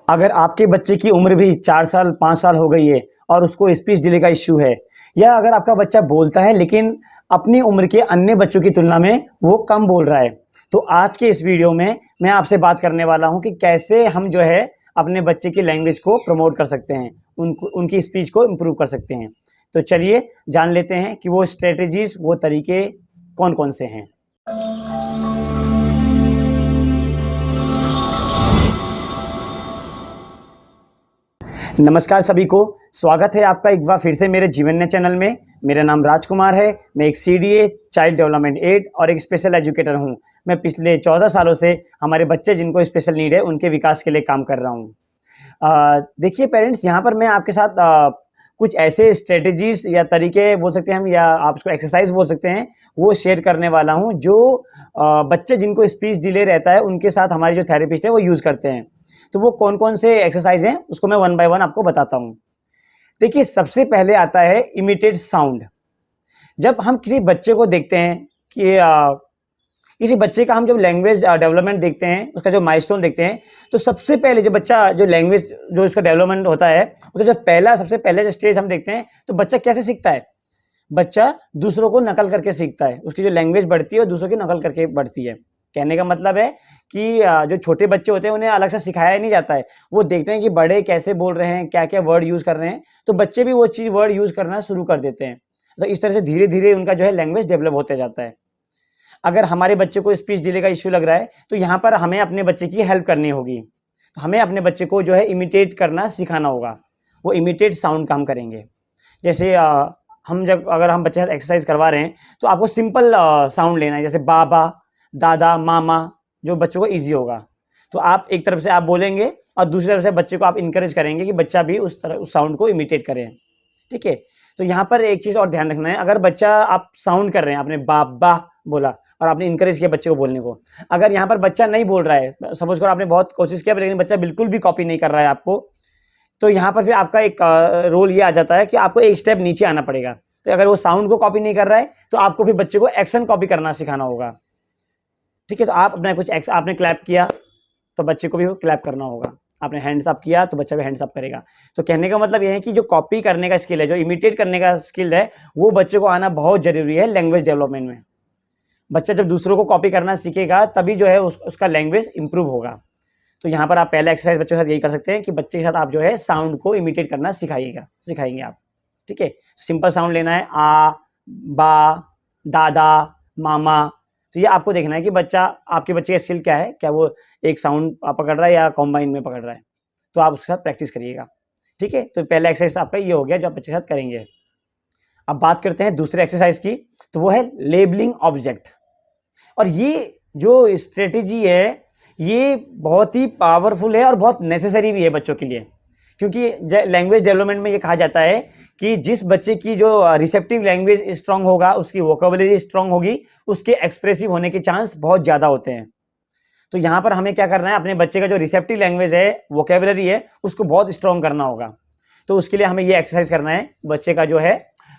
अगर आपके बच्चे की उम्र भी 4 साल 5 साल हो गई है और उसको स्पीच डिले का इश्यू है, या अगर आपका बच्चा बोलता है लेकिन अपनी उम्र के अन्य बच्चों की तुलना में वो कम बोल रहा है, तो आज के इस वीडियो में मैं आपसे बात करने वाला हूं कि कैसे हम जो है अपने बच्चे की लैंग्वेज को प्रमोट कर सकते हैं, उनकी स्पीच को इम्प्रूव कर सकते हैं। तो चलिए जान लेते हैं कि वो स्ट्रेटजीज, वो तरीके कौन कौन से हैं। नमस्कार सभी को, स्वागत है आपका एक बार फिर से मेरे जीवन्य चैनल में। मेरा नाम राजकुमार है। मैं एक सीडीए, चाइल्ड डेवलपमेंट एड और एक स्पेशल एजुकेटर हूं। मैं पिछले 14 सालों से हमारे बच्चे जिनको स्पेशल नीड है उनके विकास के लिए काम कर रहा हूं। देखिए पेरेंट्स, यहाँ पर मैं आपके साथ कुछ ऐसे स्ट्रेटजीज या तरीके बोल सकते हैं हम, या आप उसको एक्सरसाइज बोल सकते हैं, वो शेयर करने वाला हूँ जो बच्चे जिनको स्पीच डिले रहता है उनके साथ हमारे जो थेरेपिस्ट है वो यूज़ करते हैं। तो वो कौन कौन से एक्सरसाइज हैं उसको मैं वन बाय वन आपको बताता हूँ। देखिए, सबसे पहले आता है इमिटेट साउंड। जब हम किसी बच्चे को देखते हैं कि किसी बच्चे का हम जब लैंग्वेज डेवलपमेंट देखते हैं, उसका जो माइलस्टोन देखते हैं, तो सबसे पहले जो बच्चा जो लैंग्वेज जो उसका डेवलपमेंट होता है, उसका जो सबसे पहले जो स्टेज हम देखते हैं, तो बच्चा कैसे सीखता है? बच्चा दूसरों को नकल करके सीखता है। उसकी जो लैंग्वेज बढ़ती है वो दूसरों की नकल करके बढ़ती है। कहने का मतलब है कि जो छोटे बच्चे होते हैं उन्हें अलग से सिखाया नहीं जाता है। वो देखते हैं कि बड़े कैसे बोल रहे हैं, क्या क्या वर्ड यूज़ कर रहे हैं, तो बच्चे भी वो चीज़ वर्ड यूज़ करना शुरू कर देते हैं। तो इस तरह से धीरे धीरे उनका जो है लैंग्वेज डेवलप होते जाता है। अगर हमारे बच्चे को स्पीच डिले का इश्यू लग रहा है, तो यहाँ पर हमें अपने बच्चे की हेल्प करनी होगी। तो हमें अपने बच्चे को जो है इमिटेट करना सिखाना होगा। वो इमिटेट साउंड काम करेंगे। जैसे अगर हम बच्चे के साथ एक्सरसाइज करवा रहे हैं, तो आपको सिंपल साउंड लेना है, जैसे बाबा, दादा, मामा, जो बच्चों को ईजी होगा। तो आप एक तरफ से आप बोलेंगे और दूसरी तरफ से बच्चे को आप इंकरेज करेंगे कि बच्चा भी उस साउंड को इमिटेट करे। ठीक है। तो यहाँ पर एक चीज़ और ध्यान रखना है, अगर बच्चा आप साउंड कर रहे हैं, आपने बाबा बोला और आपने इंकरेज किया बच्चे को बोलने को, अगर यहाँ पर बच्चा नहीं बोल रहा है, सपोज करो आपने बहुत कोशिश किया लेकिन बच्चा बिल्कुल भी कॉपी नहीं कर रहा है आपको, तो यहाँ पर फिर आपका एक रोल ये आ जाता है कि आपको एक स्टेप नीचे आना पड़ेगा। तो अगर वो साउंड को कॉपी नहीं कर रहा है, तो आपको फिर बच्चे को एक्शन कॉपी करना सिखाना होगा। ठीक है। तो आप अपना आपने क्लैप किया तो बच्चे को भी क्लैप करना होगा। आपने हैंड्स अप किया तो बच्चा भी हैंड्स अप करेगा। तो कहने का मतलब यह है कि जो कॉपी करने का स्किल है, जो इमिटेट करने का स्किल है, वो बच्चे को आना बहुत जरूरी है लैंग्वेज डेवलपमेंट में। बच्चा जब दूसरों को कॉपी करना सीखेगा तभी जो है उसका लैंग्वेज इंप्रूव होगा। तो यहाँ पर आप पहला एक्सरसाइज बच्चों के साथ यही कर सकते हैं कि बच्चे के साथ आप जो है साउंड को इमिटेट करना सिखाएंगे आप। ठीक है। सिंपल साउंड लेना है, आ, बा, दादा, मामा। तो ये आपको देखना है कि आपके बच्चे का स्किल क्या है, क्या वो एक साउंड पकड़ रहा है या कॉम्बाइन में पकड़ रहा है। तो आप उसके साथ प्रैक्टिस करिएगा। ठीक है। तो पहला एक्सरसाइज आपका ये हो गया जो आप बच्चे के साथ करेंगे। अब बात करते हैं दूसरे एक्सरसाइज की, तो वो है लेबलिंग ऑब्जेक्ट। और ये जो स्ट्रेटेजी है ये बहुत ही पावरफुल है और बहुत नेसेसरी भी है बच्चों के लिए, क्योंकि लैंग्वेज डेवलपमेंट में ये कहा जाता है कि जिस बच्चे की जो रिसेप्टिव लैंग्वेज स्ट्रांग होगा, उसकी वोकेबुलरी स्ट्रांग होगी, उसके एक्सप्रेसिव होने के चांस बहुत ज़्यादा होते हैं। तो यहाँ पर हमें क्या करना है, अपने बच्चे का जो रिसेप्टिव लैंग्वेज है, वोकेबुलरी है, उसको बहुत स्ट्रांग करना होगा। तो उसके लिए हमें ये एक्सरसाइज करना है, बच्चे का जो है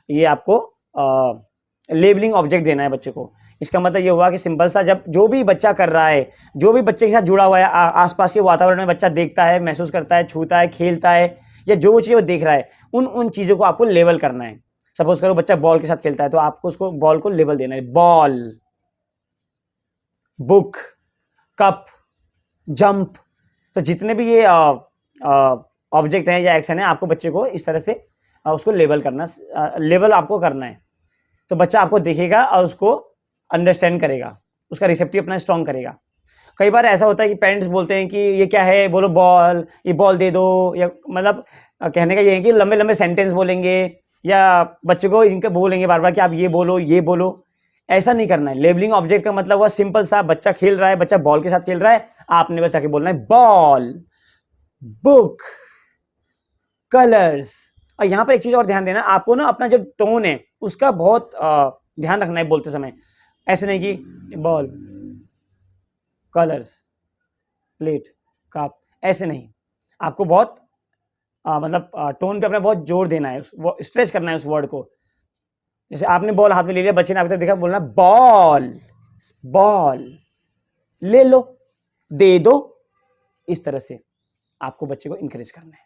ये आपको लेबलिंग ऑब्जेक्ट देना है बच्चे को। इसका मतलब ये हुआ कि सिंपल सा, जब जो भी बच्चा कर रहा है, जो भी बच्चे के साथ जुड़ा हुआ है, आसपास के वातावरण में बच्चा देखता है, महसूस करता है, छूता है, खेलता है, या जो चीज़ वो देख रहा है, उन चीज़ों को आपको लेबल करना है। सपोज करो बच्चा बॉल के साथ खेलता है, तो आपको उसको बॉल को लेबल देना है, बॉल, बुक, कप, जंप। तो जितने भी ये ऑब्जेक्ट हैं या एक्शन है, आपको बच्चे को इस तरह से उसको लेबल आपको करना है। तो बच्चा आपको देखेगा और उसको अंडरस्टैंड करेगा, उसका रिसेप्टिव अपना स्ट्रॉन्ग करेगा। कई बार ऐसा होता है कि पेरेंट्स बोलते हैं कि ये क्या है, बोलो बॉल, ये बॉल दे दो, या मतलब कहने का ये है कि लंबे लंबे सेंटेंस बोलेंगे या बच्चे को इनके बोलेंगे बार बार कि आप ये बोलो। ऐसा नहीं करना है। लेबलिंग ऑब्जेक्ट का मतलब हुआ सिंपल सा, बच्चा खेल रहा है, बच्चा बॉल के साथ खेल रहा है, आपने बस जाके बोलना है बॉल, बुक, कलर्स। और यहाँ पर एक चीज और ध्यान देना, आपको ना अपना जो टोन है उसका बहुत ध्यान रखना है बोलते समय। ऐसे नहीं कि बॉल, कलर्स, प्लेट, कप, ऐसे नहीं। आपको बहुत मतलब टोन पे अपना बहुत जोर देना है, वो स्ट्रेच करना है उस वर्ड को। जैसे आपने बॉल हाथ में ले लिया, बच्चे ने आपकी तरफ देखा, बोलना बॉल, बॉल, ले लो, दे दो, इस तरह से आपको बच्चे को इंकरेज करना है,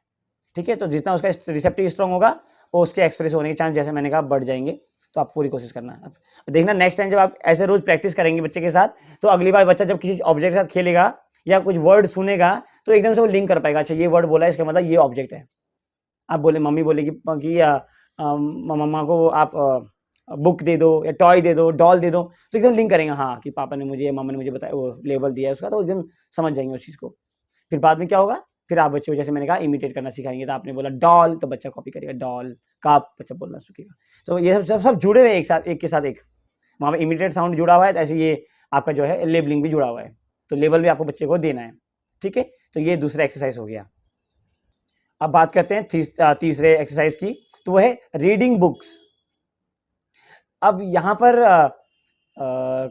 ठीक है। तो जितना उसका रिसेप्टिव स्ट्रॉन्ग होगा वो उसके एक्सप्रेस होने के चांस, जैसे मैंने कहा, बढ़ जाएंगे। तो आप पूरी कोशिश करना है। देखना नेक्स्ट टाइम जब आप ऐसे रोज प्रैक्टिस करेंगे बच्चे के साथ, तो अगली बार बच्चा जब किसी ऑब्जेक्ट के साथ खेलेगा या कुछ वर्ड सुनेगा तो एकदम से वो लिंक कर पाएगा, अच्छा ये वर्ड बोला है इसका मतलब ये ऑब्जेक्ट है। आप बोले, मम्मी बोलेगी कि मम्मा को आप बुक दे दो या टॉय दे दो, डॉल दे दो, तो एकदम लिंक करेंगे, हाँ कि पापा ने मुझे, मम्मा ने मुझे बताया, वो लेबल दिया है उसका, तो एकदम समझ जाएंगे उस चीज़ को। फिर बाद में क्या होगा, फिर आप बच्चे को जैसे मैंने कहा इमिटेट करना सिखाएंगे। तो आपने बोला डॉल तो बच्चा कॉपी करेगा, डॉल कप बच्चा बोलना सीखेगा। तो ये सब जुड़े हुए एक साथ, एक के साथ एक। वहाँ पर इमिटेट साउंड जुड़ा हुआ है, तो ऐसे ये आपका जो है लेबलिंग भी जुड़ा हुआ है, तो लेबल भी आपको बच्चे को देना है, ठीक है। तो ये दूसरा एक्सरसाइज हो गया। अब बात करते हैं तीसरे एक्सरसाइज की, तो वो है रीडिंग बुक्स। अब यहाँ पर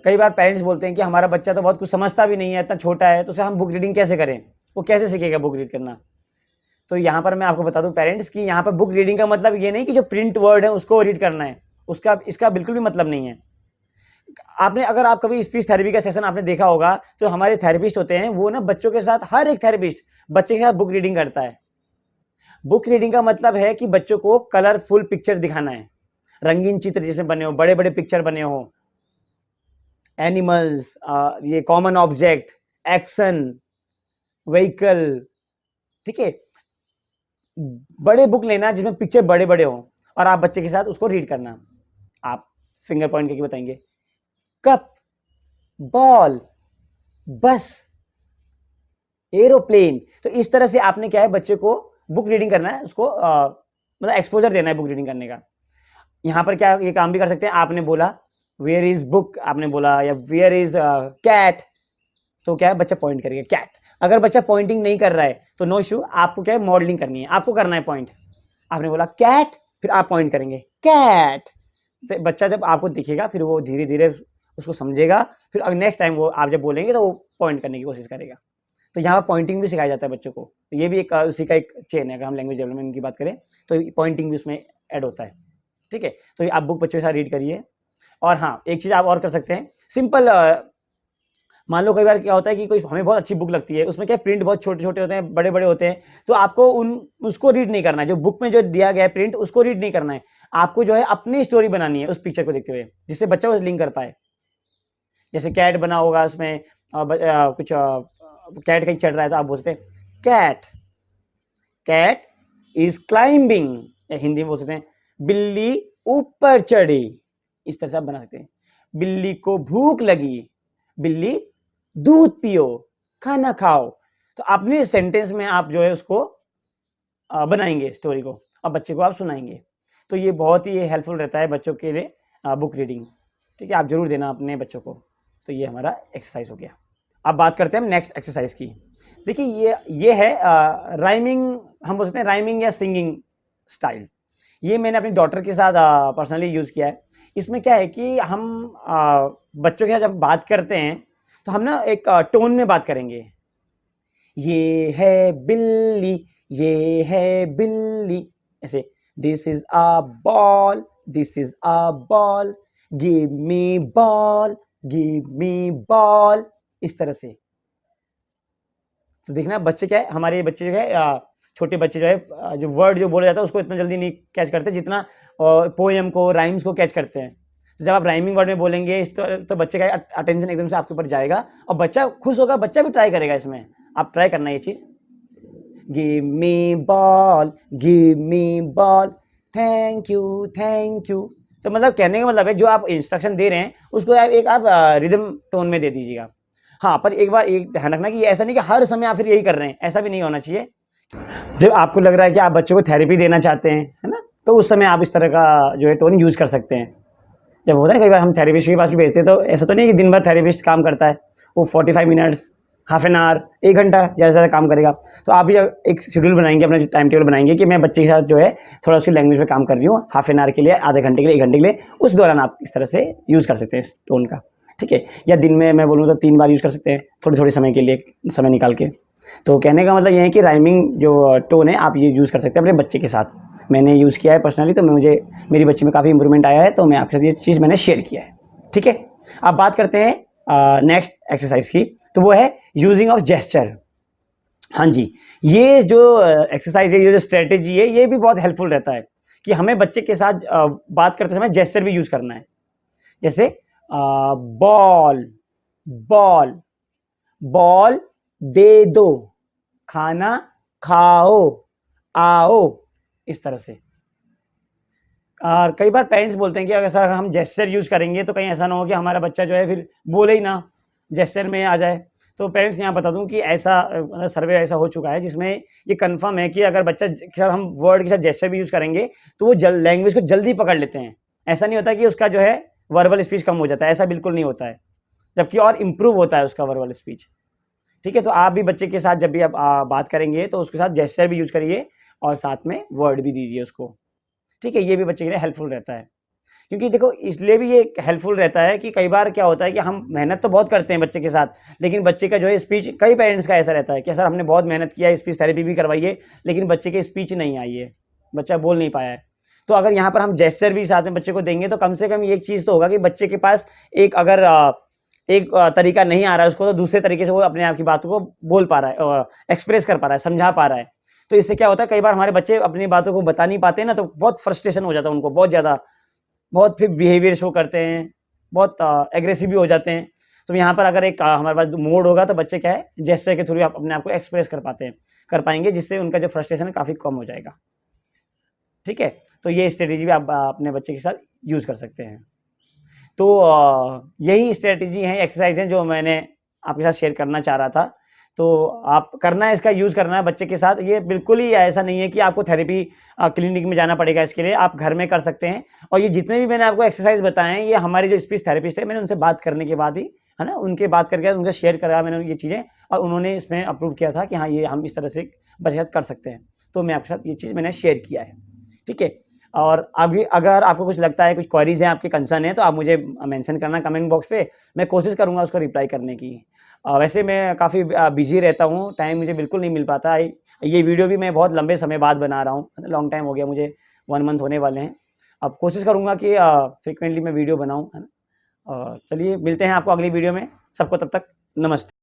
कई बार पेरेंट्स बोलते हैं कि हमारा बच्चा तो बहुत कुछ समझता भी नहीं है, इतना छोटा है, तो उसे हम बुक रीडिंग कैसे करें, वो कैसे सीखेगा बुक रीड करना। तो यहाँ पर मैं आपको बता दूं पेरेंट्स कि यहाँ पर बुक रीडिंग का मतलब ये नहीं कि जो प्रिंट वर्ड है उसको रीड करना है, उसका इसका बिल्कुल भी मतलब नहीं है। आपने, अगर आप कभी स्पीच थेरेपी का सेशन आपने देखा होगा, तो हमारे थेरेपिस्ट होते हैं वो ना बच्चों के साथ, हर एक थेरेपिस्ट बच्चे के साथ बुक रीडिंग करता है। बुक रीडिंग का मतलब है कि बच्चों को कलरफुल पिक्चर दिखाना है, रंगीन चित्र जिसमें बने हो, बड़े बड़े पिक्चर बने हो, एनिमल्स, ये कॉमन ऑब्जेक्ट, एक्शन, व्हीकल, ठीक है। बड़े बुक लेना जिसमें पिक्चर बड़े बड़े हो और आप बच्चे के साथ उसको रीड करना। आप फिंगर पॉइंट करके बताएंगे, कप, बॉल, बस, एरोप्लेन। तो इस तरह से आपने क्या है, बच्चे को बुक रीडिंग करना है, उसको मतलब एक्सपोजर देना है बुक रीडिंग करने का। यहाँ पर क्या ये काम भी कर सकते हैं, आपने बोला वेयर इज बुक, आपने बोला, या वेयर इज कैट, तो क्या है बच्चा पॉइंट करेगा कैट। अगर बच्चा पॉइंटिंग नहीं कर रहा है तो नो इशू, आपको क्या है मॉडलिंग करनी है, आपको करना है पॉइंट। आपने बोला कैट, फिर आप पॉइंट करेंगे कैट। तो बच्चा जब आपको दिखेगा फिर वो धीरे धीरे उसको समझेगा, फिर अगर नेक्स्ट टाइम वो आप जब बोलेंगे तो वो पॉइंट करने की कोशिश करेगा। तो यहाँ पर पॉइंटिंग भी सिखाया जाता है बच्चों को, ये भी एक उसी का एक चेन है। अगर हम लैंग्वेज डेवलपमेंट की बात करें तो पॉइंटिंग भी उसमें ऐड होता है, ठीक है। तो आप बुक बच्चों के साथ रीड करिए। और हाँ, एक चीज़ आप और कर सकते हैं, सिंपल, मान लो कई बार क्या होता है कि कोई हमें बहुत अच्छी बुक लगती है, उसमें क्या प्रिंट बहुत छोटे छोटे होते हैं, बड़े बड़े होते हैं, तो आपको उसको रीड नहीं करना है, जो बुक में जो दिया गया है प्रिंट उसको रीड नहीं करना है। आपको जो है अपनी स्टोरी बनानी है उस पिक्चर को देखते हुए, जिससे बच्चा उसे लिंक कर पाए। जैसे कैट बना होगा उसमें, कुछ कैट कहीं चढ़ रहा है तो आप बोलते हैं कैट, कैट इज क्लाइंबिंग, या हिंदी में बोल सकते हैं बिल्ली ऊपर चढ़ी। इस तरह से आप बना सकते हैं। बिल्ली को भूख लगी, बिल्ली दूध पियो, खाना खाओ। तो अपने सेंटेंस में आप जो है उसको बनाएंगे स्टोरी को, और बच्चे को आप सुनाएंगे। तो ये बहुत ही हेल्पफुल रहता है बच्चों के लिए बुक रीडिंग, ठीक है। आप जरूर देना अपने बच्चों को। तो ये हमारा एक्सरसाइज हो गया। अब बात करते हैं हम नेक्स्ट एक्सरसाइज की। देखिए ये है राइमिंग, हम बोल सकते हैं राइमिंग या सिंगिंग स्टाइल। ये मैंने अपनी डॉटर के साथ पर्सनली यूज़ किया है। इसमें क्या है कि हम बच्चों के साथ जब बात करते हैं तो हम ना एक टोन में बात करेंगे। ये है बिल्ली, ये है बिल्ली, ऐसे। This is a ball, this is a ball, give me ball, give me ball, इस तरह से। तो देखना बच्चे क्या है, हमारे बच्चे जो है, छोटे बच्चे जो है, जो वर्ड जो बोला जाता है उसको इतना जल्दी नहीं कैच करते जितना पोएम को, राइम्स को कैच करते हैं। तो जब आप राइमिंग वर्ड में बोलेंगे तो बच्चे का अटेंशन एकदम से आपके ऊपर जाएगा और बच्चा खुश होगा, बच्चा भी ट्राई करेगा। इसमें आप ट्राई करना ये चीज़। Give me ball, give me ball, thank you, thank you. तो मतलब कहने का मतलब है जो आप इंस्ट्रक्शन दे रहे हैं उसको आप रिदम टोन में दे दीजिएगा। हाँ, पर एक बार एक ध्यान रखना कि ऐसा नहीं कि हर समय आप फिर यही कर रहे हैं, ऐसा भी नहीं होना चाहिए। जब आपको लग रहा है कि आप बच्चों को थेरेपी देना चाहते हैं, है ना, तो उस समय आप इस तरह का जो है टोन यूज़ कर सकते हैं। जब होता है ना कई बार हम थेरेपिस्ट के पास भी भेजते हैं तो ऐसा तो नहीं कि दिन भर थेरेपिस्ट काम करता है, वो 45 मिनट्स, हाफ एन आवर, 1 घंटा ज़्यादा से ज़्यादा काम करेगा। तो आप भी एक शेड्यूल बनाएंगे, अपना टाइम टेबल बनाएंगे कि मैं बच्चे के साथ जो है थोड़ा उसकी लैंग्वेज में काम कर रही हूँ, हाफ एन आवर के लिए, आधे घंटे के लिए, 1 घंटे के लिए। उस दौरान आप इस तरह से यूज़ कर सकते हैं इस टोन का, ठीक है। या दिन में मैं बोलूँ तो 3 बार यूज़ कर सकते हैं, थोड़े थोड़े समय के लिए, समय निकाल के। तो कहने का मतलब ये है कि राइमिंग जो टोन है आप ये यूज़ कर सकते हैं अपने बच्चे के साथ। मैंने यूज़ किया है पर्सनली, तो मेरी बच्ची में काफ़ी इंप्रूवमेंट आया है, तो मैं आपके साथ ये चीज़ मैंने शेयर किया है, ठीक है। अब बात करते हैं नेक्स्ट एक्सरसाइज की, तो वो है यूजिंग ऑफ जेस्चर। हाँ जी, ये जो एक्सरसाइज़ है, ये जो स्ट्रैटेजी है, ये भी बहुत हेल्पफुल रहता है कि हमें बच्चे के साथ बात करते समय जेस्चर भी यूज़ करना है। जैसे बॉल, बॉल, बॉल दे दो, खाना खाओ, आओ, इस तरह से। और कई बार पेरेंट्स बोलते हैं कि अगर सर हम जेस्चर यूज़ करेंगे तो कहीं ऐसा ना हो कि हमारा बच्चा जो है फिर बोले ही ना, जेस्चर में आ जाए। तो पेरेंट्स यहाँ बता दूँ कि ऐसा मतलब सर्वे ऐसा हो चुका है जिसमें ये कन्फर्म है कि अगर बच्चा के साथ हम वर्ड के साथ जेस्चर भी यूज़ करेंगे तो वो लैंग्वेज को जल्दी पकड़ लेते हैं। ऐसा नहीं होता कि उसका जो है वर्बल स्पीच कम हो जाता है, ऐसा बिल्कुल नहीं होता है। जबकि और इम्प्रूव होता है उसका वर्बल स्पीच। ठीक है, तो आप भी बच्चे के साथ जब भी आप बात करेंगे तो उसके साथ जेस्चर भी यूज़ करिए और साथ में वर्ड भी दीजिए उसको। ठीक है, ये भी बच्चे के लिए हेल्पफुल रहता है। क्योंकि देखो इसलिए भी ये हेल्पफुल रहता है कि कई बार क्या होता है कि हम मेहनत तो बहुत करते हैं बच्चे के साथ, लेकिन बच्चे का जो है स्पीच, कई पेरेंट्स का ऐसा रहता है कि सर हमने बहुत मेहनत किया है, स्पीच थेरेपी भी करवाई है, लेकिन बच्चे की स्पीच नहीं आई है, बच्चा बोल नहीं पाया है। तो अगर यहाँ पर हम जेस्चर भी साथ में बच्चे को देंगे तो कम से कम एक चीज़ तो होगा कि बच्चे के पास एक अगर तरीका नहीं आ रहा है उसको, तो दूसरे तरीके से वो अपने आप की बातों को बोल पा रहा है, एक्सप्रेस कर पा रहा है, समझा पा रहा है। तो इससे क्या होता है, कई बार हमारे बच्चे अपनी बातों को बता नहीं पाते ना, तो बहुत फ्रस्ट्रेशन हो जाता है उनको, बहुत ज़्यादा, बहुत फिर बिहेवियर शो करते हैं, बहुत एग्रेसिव भी हो जाते हैं। तो यहाँ पर अगर एक हमारे पास मोड होगा तो बच्चे क्या है जेस्चर के थ्रू आप अपने आप को एक्सप्रेस कर पाएंगे, जिससे उनका जो फ्रस्ट्रेशन है काफ़ी कम हो जाएगा। ठीक है, तो ये स्ट्रेटेजी भी आप अपने बच्चे के साथ यूज़ कर सकते हैं। तो यही स्ट्रेटेजी हैं, एक्सरसाइज हैं जो मैंने आपके साथ शेयर करना चाह रहा था। तो आप करना है, इसका यूज़ करना है बच्चे के साथ। ये बिल्कुल ही ऐसा नहीं है कि आपको थेरेपी क्लिनिक में जाना पड़ेगा इसके लिए, आप घर में कर सकते हैं। और ये जितने भी मैंने आपको एक्सरसाइज बताए हैं, ये हमारे जो स्पीच थेरेपिस्ट है, मैंने उनसे बात करने के बाद ही, है ना, उनके बात करके उनसे शेयर करा मैंने ये चीज़ें, और उन्होंने इसमें अप्रूव किया था कि हाँ, ये हम इस तरह से बच्चे के साथ कर सकते हैं। तो मैं आपके साथ ये चीज़ मैंने शेयर किया है। ठीक है? और आगे अगर आपको कुछ लगता है, कुछ क्वेरीज़ हैं, आपके कंसर्न है, तो आप मुझे मेंशन करना कमेंट बॉक्स पे, मैं कोशिश करूँगा उसको रिप्लाई करने की। वैसे मैं काफ़ी बिज़ी रहता हूँ, टाइम मुझे बिल्कुल नहीं मिल पाता है। ये वीडियो भी मैं बहुत लंबे समय बाद बना रहा हूँ, लॉन्ग टाइम हो गया मुझे, 1 मंथ होने वाले हैं। अब कोशिश करूँगा कि फ्रीक्वेंटली मैं वीडियो बनाऊँ, है ना? चलिए मिलते हैं आपको अगली वीडियो में। सबको तब तक नमस्ते।